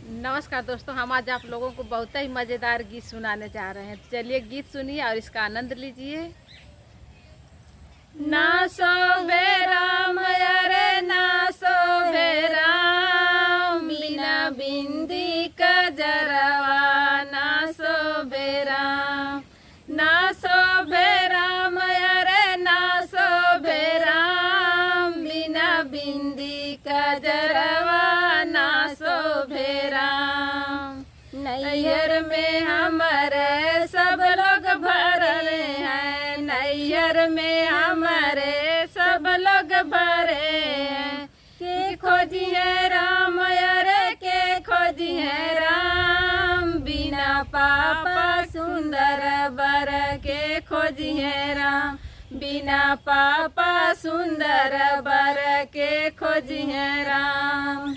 नमस्कार दोस्तों, हम आज आप लोगों को बहुत ही मज़ेदार गीत सुनाने जा रहे हैं। चलिए गीत सुनिए और इसका आनंद लीजिए। ना सोवे राम रे ना सोवे राम, बिना बिंदी कजरवा ना सोवे राम। ना सोवे राम रे ना सोवे राम, बिना बिंदी कजरवा ना सोवे राम। नैहर में हमारे सब लोग भरे हैं, नैहर में हमारे सब लोग भरे हैं। के खोजिए राम अरे के खोजिए राम, बिना पापा सुंदर बर के खोजिए राम। बिना पापा सुंदर बर के खोजिए राम।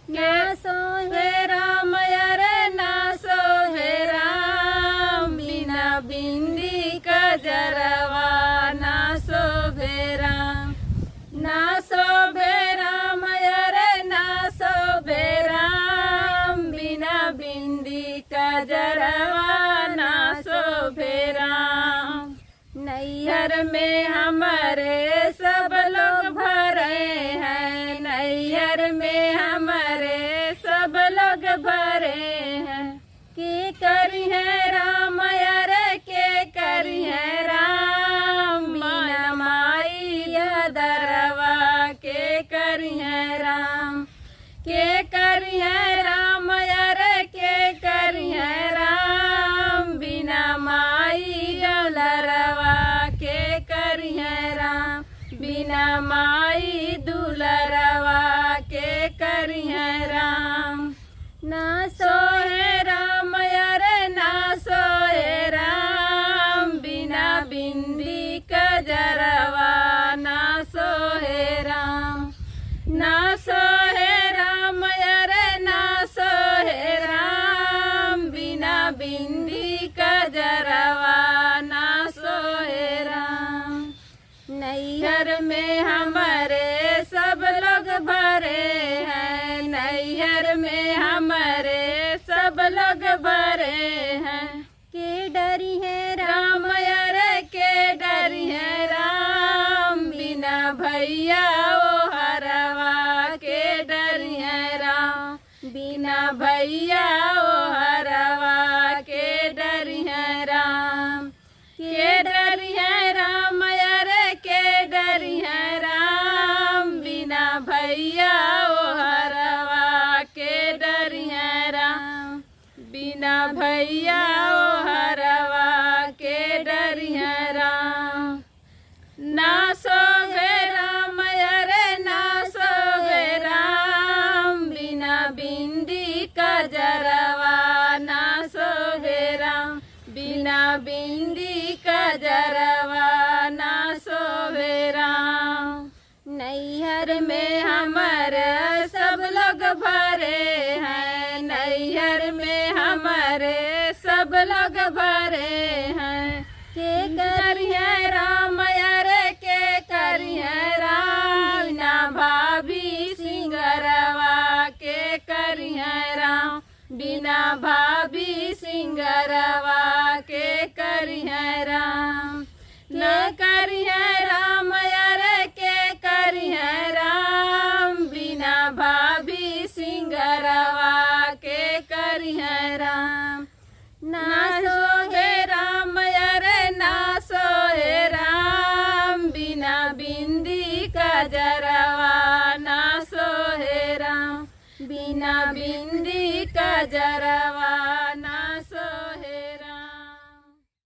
ना सोहे राम अरे ना सोहे राम, बिना बिंदी कजरवा ना सोहे राम। ना सोहे राम अरे ना सोहे राम, बिना बिंदी कजरवा ना सोहे राम। नैहर में हमारे सब लोग भरे हैं, नैहर में हमारे सब लोग भरे हैं। के करी है राम अरे के करी है राम, बिना माई दरवा के करी है राम। के करी है राम अरे के करी है राम, बिना माई दुलरवा के करी है राम। बिना माई दुलरवा के करी है राम। ना सोहे राम अरे ना सोहे राम, बिना बिंदी कजरवा ना सोहे राम। ना सोहे राम अरे ना सोहे राम, बिना बिंदी कजरवा ना सोहे राम। नैहर में हमारे सब लोग भरे हैं, नैहर में हमारे सब लोग भरे हैं। के डरी है राम अरे के डरी है राम, बिना भैया ओ हरवा के डरी है राम। बिना भैया ओ हरवा के डरी है राम। के डरी है राम अरे के डरी है राम, बिना भैया ओ हरवा के डरी है राम। बिना भैया ओ हरवा के डरी है राम। ना सोहे राम अरे ना सोहे राम, बिना बिंदी कजरवा ना सोहे राम। बिना बिंदी कजरवा ना सोहे राम। नैहर में हमारे सब लोग भरे हैं, नैहर में हमारे सब लोग भरे हैं। के करिए राम अरे के करिए राम, बिना भाभी सिंगरवा के करिए राम। बिना भाभी सिंगरवा के करिए राम। के करिए राम अरे के करिए राम, बिना भाभी सिंगरवा के करिए राम। ना सोहे राम अरे ना सोहे राम, बिना बिंदी कजरवा ना सोहे राम। बिना बिंदी कजरवा